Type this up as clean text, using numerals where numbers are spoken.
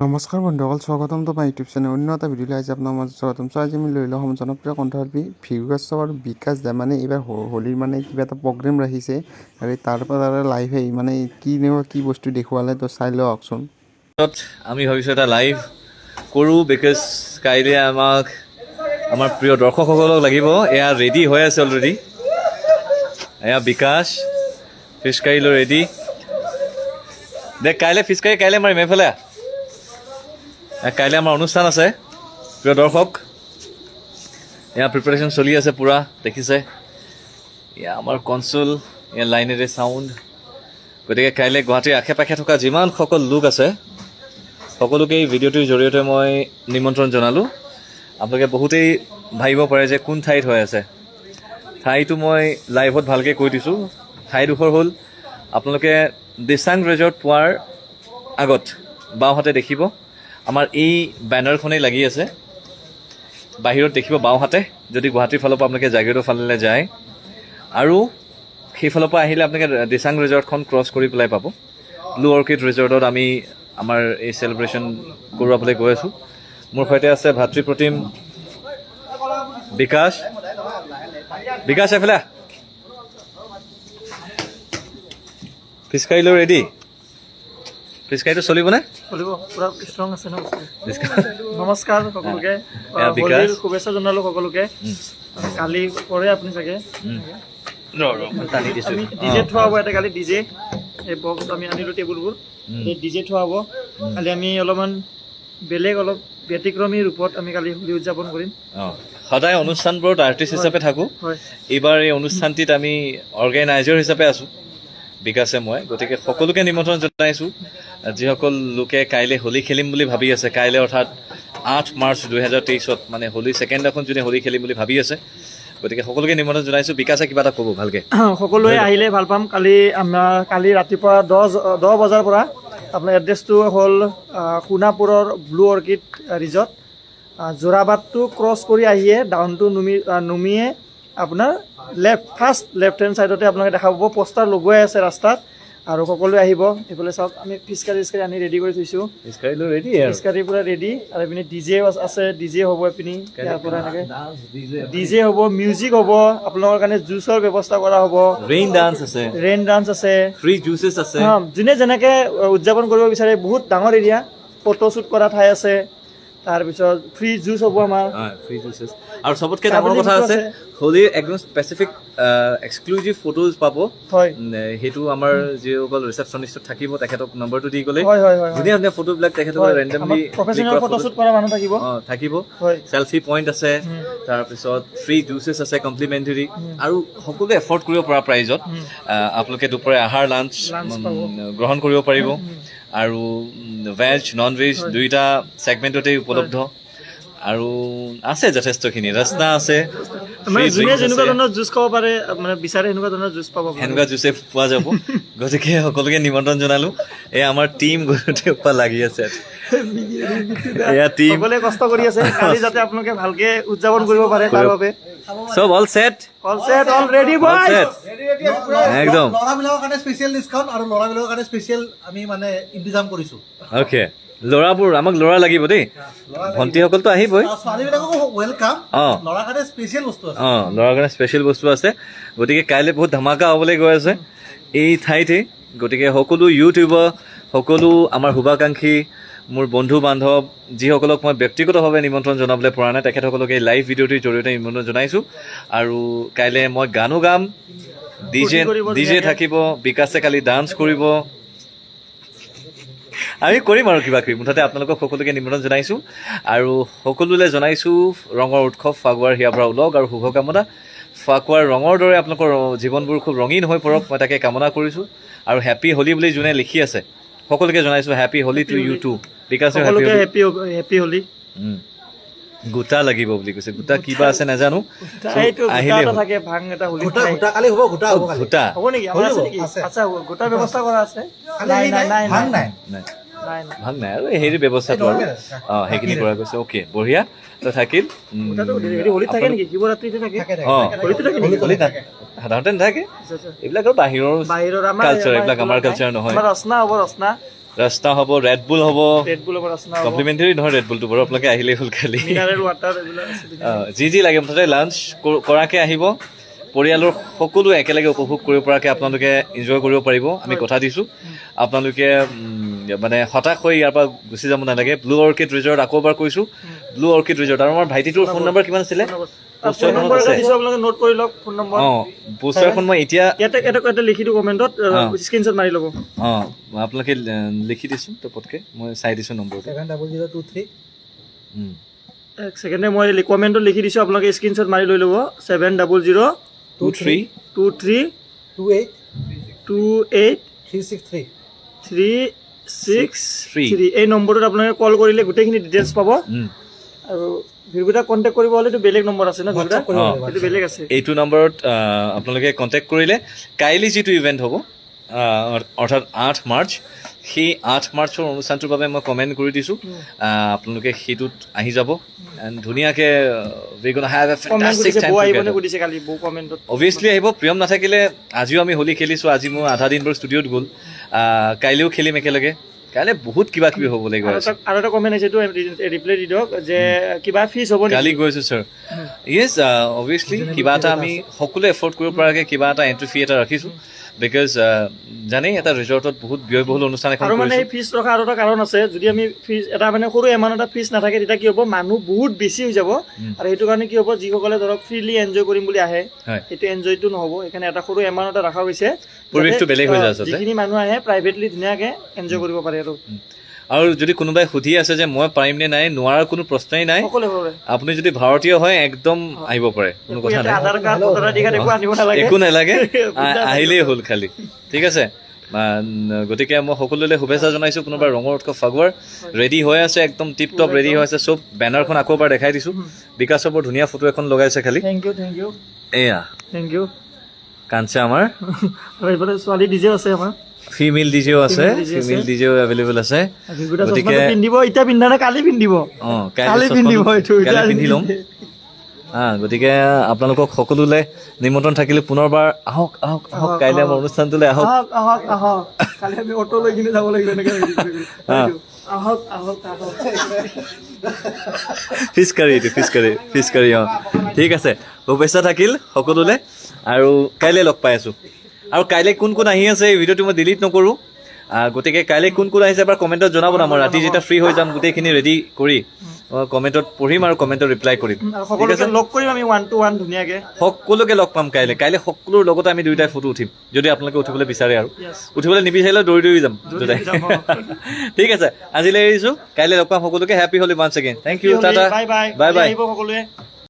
নমস্কাৰ বন্ধুসকল, স্বাগতম তোমাৰ ইউটিউব চেনেল অন্য এটা ভিডিঅ'লৈ আজি আপোনাৰ মাজত স্বাগতম। আজি আমি লৈ লওঁ জনপ্ৰিয় কণ্ঠশিল্পী ভৃগু কাশ্যপ আৰু বিকাশ দা এইবাৰ হোলীৰ কিবা এটা প্ৰগ্ৰেম ৰাখিছে আৰু তাৰ পৰা লাইভ কি বস্তু দেখুৱালে তো চাই লওঁ আহকচোন। আমি ভাবিছোঁ এটা লাইভ কৰোঁ বিকজ কাইলৈ আমাক আমাৰ প্ৰিয় দৰ্শকসকলক লাগিব। এয়া ৰেডি হৈ আছে অলৰেডি। এয়া বিকাশ ফিচকাৰী লৈ ৰেডি। দে কাইলৈ ফিচকাৰী কাইলৈ মাৰিম এইফালে। কাইলৈ আমাৰ অনুষ্ঠান আছে প্ৰিয় দৰ্শক। এয়া প্ৰিপাৰেশ্যন চলি আছে পূৰা, দেখিছে। এয়া আমাৰ কনচোল, এয়া লাইনেৰে চাউণ্ড। গতিকে কাইলৈ গুৱাহাটীৰ আশে পাশে থকা যিমানসকল লোক আছে সকলোকে এই ভিডিঅ'টোৰ জৰিয়তে মই নিমন্ত্ৰণ জনালোঁ। আপোনালোকে বহুতেই ভাবিব পাৰে যে কোন ঠাইত হৈ আছে। ঠাইটো মই লাইভত ভালকৈ কৈ দিছোঁ। ঠাইডোখৰ হ'ল আপোনালোকে দিচাং ৰিজৰ্ট পোৱাৰ আগত বাওঁহাতে দেখিব আমাৰ এই বেনাৰখনেই লাগি আছে। বাহিৰত দেখিব বাওঁহাতে, যদি গুৱাহাটীৰ ফালৰ পৰা আপোনালোকে জাগিৰোডৰ ফালে যায় আৰু সেইফালৰ পৰা আহিলে আপোনালোকে দিচাং ৰিজৰ্টখন ক্ৰছ কৰি পেলাই পাব। ব্লু অৰ্কিড ৰিজৰ্টত আমি আমাৰ এই চেলিব্ৰেশ্যন কৰোৱাবলৈ গৈ আছোঁ। মোৰ সৈতে আছে ভাতৃপ্ৰতিম বিকাশ। বিকাশ এফালে ফিচকাৰীলৈ ৰেডি। ফিচকাৰীটো চলিবনে? চলিব, পুৰা ষ্ট্ৰং আছে ন। নমস্কাৰ সকলোকে, শুভেচ্ছা জনালোঁ সকলোকে। কালি কৰে আপুনি চাগে ডিজে থোৱা হ'ব ইয়াতে। কালি ডিজে এই বক্স আমি আনিলোঁ, টেবুলবোৰ ডিজে থোৱা হ'ব। কালি আমি অলপমান বেলেগ অলপ ব্যতিক্ৰমী ৰূপত আমি কালি হোলী উদযাপন কৰিম। সদায় অনুষ্ঠানবোৰত আৰ্টিষ্ট হিচাপে থাকোঁ। এইবাৰ এই অনুষ্ঠানটিত আমি অৰ্গেনাইজাৰ হিচাপে আছোঁ, বিকাশে মই। গতিকে সকলোকে নিমন্ত্ৰণ জনাইছোঁ যিসকল লোকে কাইলৈ হোলী খেলিম বুলি ভাবি আছে। কাইলৈ অৰ্থাৎ 8 মাৰ্চ 2023 মানে হোলীৰ ছেকেণ্ড দিনাখন যোনে হোলী খেলিম বুলি ভাবি আছে। গতিকে সকলোকে নিমন্ত্ৰণ জনাইছোঁ। বিকাশে কিবা এটা ক'ব ভালকৈ। সকলোৱে আহিলে ভাল পাম। কালি ৰাতিপুৱা 10 বজাৰ পৰা আপোনাৰ এড্ৰেছটো হ'ল সোণাপুৰৰ ব্লু অৰ্কিড ৰিজৰ্ট। যোৰাবাটটো ক্ৰছ কৰি আহিয়ে ডাউনটো নুমিয়ে আপোনাৰ ফাৰ্ষ্ট লেফ্ট হেণ্ড ছাইডতে আপোনালোকে দেখা পাব পষ্টাৰ লগোৱাই আছে ৰাস্তাত। আৰু সকলোৱে আহিব। এইফালে চাওক, আমি ফিচকাৰী আনি ৰেডি কৰি থৈছোঁ। ফিচকাৰী পূৰা ৰেডি। আৰু এইপিনে ডিজে আছে, ডিজে হ'ব। এইপিনি ইয়াৰ পৰা এনেকৈ ডিজে হ'ব, মিউজিক হ'ব। আপোনালোকৰ কাৰণে জুচৰ ব্যৱস্থা কৰা হ'ব। ৰেইন ডান্স আছে, ফ্ৰী জুচেছ আছে। যোনে যেনেকৈ উদযাপন কৰিব বিচাৰে। বহুত ডাঙৰ এৰিয়া, ফটোশ্বুট কৰা ঠাই আছে। তাৰপিছত ফ্ৰী জুচ হ'ব আমাৰ, ফ্ৰী জুচেছ। আৰু চবতকৈ ডাঙৰ কথা আছে, হোলীৰ একদম স্পেচিফিক এক্সক্লুজিভ ফটোজ পাব। সেইটো আমাৰ যিসকল ৰিচেপশ্যনিষ্ট থাকিব তেখেতক নম্বৰটো দি গ'লে ধুনীয়া ধুনীয়া ফটোবিলাক তেখেতসকলে ৰেণ্ডমলি থাকিব। চেলফি পইণ্ট আছে, তাৰপিছত ফ্ৰী জুচেছ আছে কমপ্লিমেণ্টেৰী। আৰু সকলোৱে এফৰ্ড কৰিব পৰা প্ৰাইজত আপোনালোকে দুপৰীয়া আহাৰ লাঞ্চ গ্ৰহণ কৰিব পাৰিব। আৰু ভেজ নন ভেজ দুয়োটা ছেগমেণ্টতেই উপলব্ধ। আৰু আছে যথেষ্টখিনি, ৰচনা আছে, যেনেকুৱা ধৰণৰ জুচ খাব পাৰে, মানে বিচাৰে সেনেকুৱা ধৰণৰ জুচ পাব, সেনেকুৱা জুচে পোৱা যাব। গতিকে সকলোকে নিমন্ত্ৰণ জনালোঁ। এই আমাৰ টিম গোটেই ওপৰ লাগি আছে। এয়া টিম সকলোৱে কষ্ট কৰি আছে কালি যাতে আপোনালোকে ভালকে উদযাপন কৰিব পাৰে তাৰ বাবে। সব অল সেট অল ৰেডি বয়। একদম ল'ৰাবিলাকৰ কাৰণে স্পেচিয়েল ডিছকাউণ্ট আৰু ল'ৰাবিলাকৰ কাৰণে স্পেচিয়েল আমি মানে ইন্তজাম কৰিছোঁ। অ'কে, ল'ৰাবোৰ আমাক ল'ৰা লাগিব দেই। ভণ্টিসকলতো আহিবই, ছোৱালীবিলাককো ৱেলকাম। ল'ৰাৰ কাৰণে স্পেচিয়েল বস্তু আছে। ল'ৰাৰ কাৰণে স্পেচিয়েল বস্তু আছে। গতিকে কাইলৈ বহুত ধামাকা হ'বলৈ গৈ আছে এই ঠাইতে। গতিকে সকলো ইউটিউবাৰ, সকলো আমাৰ শুভাকাংক্ষী, মোৰ বন্ধু বান্ধৱ যিসকলক মই ব্যক্তিগতভাৱে নিমন্ত্ৰণ জনাবলৈ পৰা নাই তেখেতসকলক এই লাইভ ভিডিঅ'টিৰ জৰিয়তে নিমন্ত্ৰণ জনাইছোঁ। আৰু কাইলৈ মই গানো গাম, ডিজে থাকিব, বিকাশে কালি ডান্স কৰিব, আমি কৰিম আৰু কিবা কিবি। মুঠতে আপোনালোকক সকলোকে নিমন্ত্ৰণ জনাইছোঁ। আৰু সকলোলৈ জনাইছোঁ ৰঙৰ উৎসৱ ফাকুৱাৰ হিয়াৰ পৰা ওলক আৰু শুভকামনা। ফাকুৱাৰ ৰঙৰ দৰে আপোনালোকৰ জীৱনবোৰ খুব ৰঙীন হৈ পৰক, মই তাকে কামনা কৰিছোঁ। আৰু হেপী হোলী বুলি যোনে লিখি আছে সকলোকে জনাইছোঁ happy Holi to you too. বিকাশে হেপী হোলী। গোটা লাগিব বুলি কৈছে। গোটা কিবা আছে নাজানো, আহিলে ভাং নাই আৰু হেৰি ব্যৱস্থাটো আৰু সেইখিনি কৰা গৈছে। অ'কে, বঢ়িয়া। তো থাকিল সাধাৰণতে নাথাকে এইবিলাক, আৰু বাহিৰৰ কালচাৰ, এইবিলাক আমাৰ কালচাৰ নহয়। ৰচনা হ'ব, ৰচনা ৰাস্তা হ'ব, ৰেড বুল হ'ব, ৰেড বুল হ'ব, ৰাচনা হ'ব, কমপ্লিমেণ্টাৰী নহয় ৰেড বুলটো বাৰু, আপোনালোকে আহিলেই হ'ল খালি। মিনাৰেল ৱাটাৰ এইবিলাক আছে। যি লাগে মুঠতে লাঞ্চ কৰাকৈ আহিব, পৰিয়ালৰ সকলো একেলগে উপভোগ কৰিব পৰাকৈ আপোনালোকে এনজয় কৰিব পাৰিব। আমি কথা দিছোঁ আপোনালোকে মানে হতাশ হৈ ইয়াৰ পৰা গুচি যাব নালাগে। ব্লু অৰ্কিড ৰিজৰ্ট আকৌ এবাৰ কৈছোঁ, ব্লু অৰ্কিড ৰিজৰ্ট। আৰু আমাৰ ভাইটিটোৰ ফোন নম্বৰ কিমান আছিলে? নম্বৰ এটা দিছোঁ, আপোনালোকে নোট কৰি লওক ফোন নম্বৰ। পোষ্টাৰখন মই এতিয়া ইয়াতে লিখি দিওঁ, কমেণ্টত স্ক্ৰীনশ্বট মাৰি ল'ব। আপোনালোকে লিখি দিছোঁ তো পটকৈ, মই চাই দিছোঁ নম্বৰটো। 70023 এক ছেকেণ্ডে মই কমেণ্টত লিখি দিছোঁ, আপোনালোকে স্ক্ৰীনশ্বট মাৰি লৈ ল'ব। 70023 28 363 363 এই নম্বৰটোত আপোনালোকে কল কৰিলে গোটেইখিনি ডিটেইলছ পাব। আৰু ভিৰগুদাক কণ্টেক্ট কৰিব হ'লেতো বেলেগ নম্বৰ আছে ন, ভিৰগুদা এইটো বেলেগ আছে। এইটো নম্বৰত আপোনালোকে কণ্টেক্ট কৰিলে কাইলৈ যিটো ইভেণ্ট হ'ব অৰ্থাৎ 8 মাৰ্চ, সেই 8 মাৰ্চৰ অনুষ্ঠানটোৰ বাবে মই কমেণ্ট কৰি দিছোঁ, আপোনালোকে সেইটোত আহি যাব। এণ্ড ধুনীয়াকৈ অভিয়াছলি আহিব। প্ৰিয়ম নাথাকিলে আজিও আমি হোলী খেলিছোঁ, আজি মোৰ আধা দিন বাৰু ষ্টুডিঅ'ত গ'ল, কাইলৈও খেলিম একেলগে। কাইলৈ বহুত কিবা কিবি হ'বলৈ গৈ আছে। আৰু এটা কমেণ্ট আহিছে, এইটো ৰিপ্লাই দি দিয়ক যে কিবা ফিজ হ'ব কালি গৈছোঁ ছাৰ। য়েছ, অভিয়াছলি কিবা এটা আমি সকলোৱে এফৰ্ড কৰিব পৰাকৈ কিবা এটা এণ্ট্ৰি ফি এটা ৰাখিছোঁ, বিকজ জানেই এটা ৰিজৰ্টত বহুত ব্যয়বহুল অনুষ্ঠান এখন আৰু মানে ফিজ ৰখা আৰু এটা কাৰণ আছে। যদি আমি ফিজ এটা মানে সৰু এমাউণ্ট এটা ফিজ নাথাকে, তেতিয়া কি হ'ব, মানুহ বহুত বেছি হৈ যাব। আৰু সেইটো কাৰণে কি হ'ব, যিসকলে ধৰক ফ্ৰীলি এনজয় কৰিম বুলি আহে, সেইটো এনজয়টো নহ'ব। সেইকাৰণে এটা সৰু এমাউণ্ট এটা ৰখা হৈছে, পৰিৱেশটো বেলেগ হৈ যায় আচলতে। যিখিনি মানুহ আহে প্ৰাইভেটলি ধুনীয়াকৈ এনজয় কৰিব পাৰে। আৰু যদি কোনোবাই সুধি আছে যে মই পাৰিম নে নাই, নোৱাৰাৰ কোনো প্ৰশ্নই নাই। আপুনি যদি ভাৰতীয় হয় একদম আহিব পাৰে, কোনো কথা নাই, একো নালাগে, আহিলেই হ'ল খালি। ঠিক আছে, গতিকে মই সকলোলৈ শুভেচ্ছা জনাইছোঁ। কোনোবা ৰঙৰ উৎসৱ ফাগুৱাৰ ৰেডি হৈ আছে, একদম টিপ টপ ৰেডি হৈ আছে চব। বেনাৰখন আকৌ এবাৰ দেখাই দিছোঁ, বিকাশৰ বৰ ধুনীয়া ফটো এখন লগাইছে খালি। এয়া কাঞ্চা আমাৰ ছোৱালী ডিজে আছে, আমাৰ ফিমেল ডিজেও আছে, ফিমেল ডিজেও এভেইলেবল আছে। গতিকে এতিয়া পিন্ধা নাই, কালি পিন্ধিব, কাইলৈ পিন্ধি ল'ম। গতিকে আপোনালোকক সকলোলৈ নিমন্ত্ৰণ থাকিলে পুনৰবাৰ আহক আহক আহক, কাইলৈ আমাৰ অনুষ্ঠানটোলৈ আহক। ফিচকাৰী ঠিক আছে, শুভেচ্ছা থাকিল সকলোলৈ, আৰু কাইলৈ লগ পাই আছোঁ। আৰু কাইলৈ কোন কোন আহি আছে এই ভিডিঅ'টো মই ডিলিট নকৰোঁ, গতিকে কাইলৈ কোন কোন আহিছে এবাৰ কমেণ্টত জনাব না। মই ৰাতি যেতিয়া ফ্ৰী হৈ যাম গোটেইখিনি ৰেডি কৰি কমেণ্টত পঢ়িম আৰু কমেণ্টত ৰিপ্লাই কৰিম। লগ কৰিম আমি 1 to 1 ধুনীয়াকৈ, সকলোকে লগ পাম কাইলৈ। সকলোৰ লগতে আমি দুয়োটাই ফটো উঠিম, যদি আপোনালোকে উঠিবলৈ বিচাৰে। আৰু উঠিবলৈ নিবিচাৰিলে দৌৰি দৌৰি যাম দুটাই। ঠিক আছে, আজিলৈ এৰিছোঁ, কাইলৈ লগ পাম সকলোকে। Happy Holi once again, thank you, tata, bye by.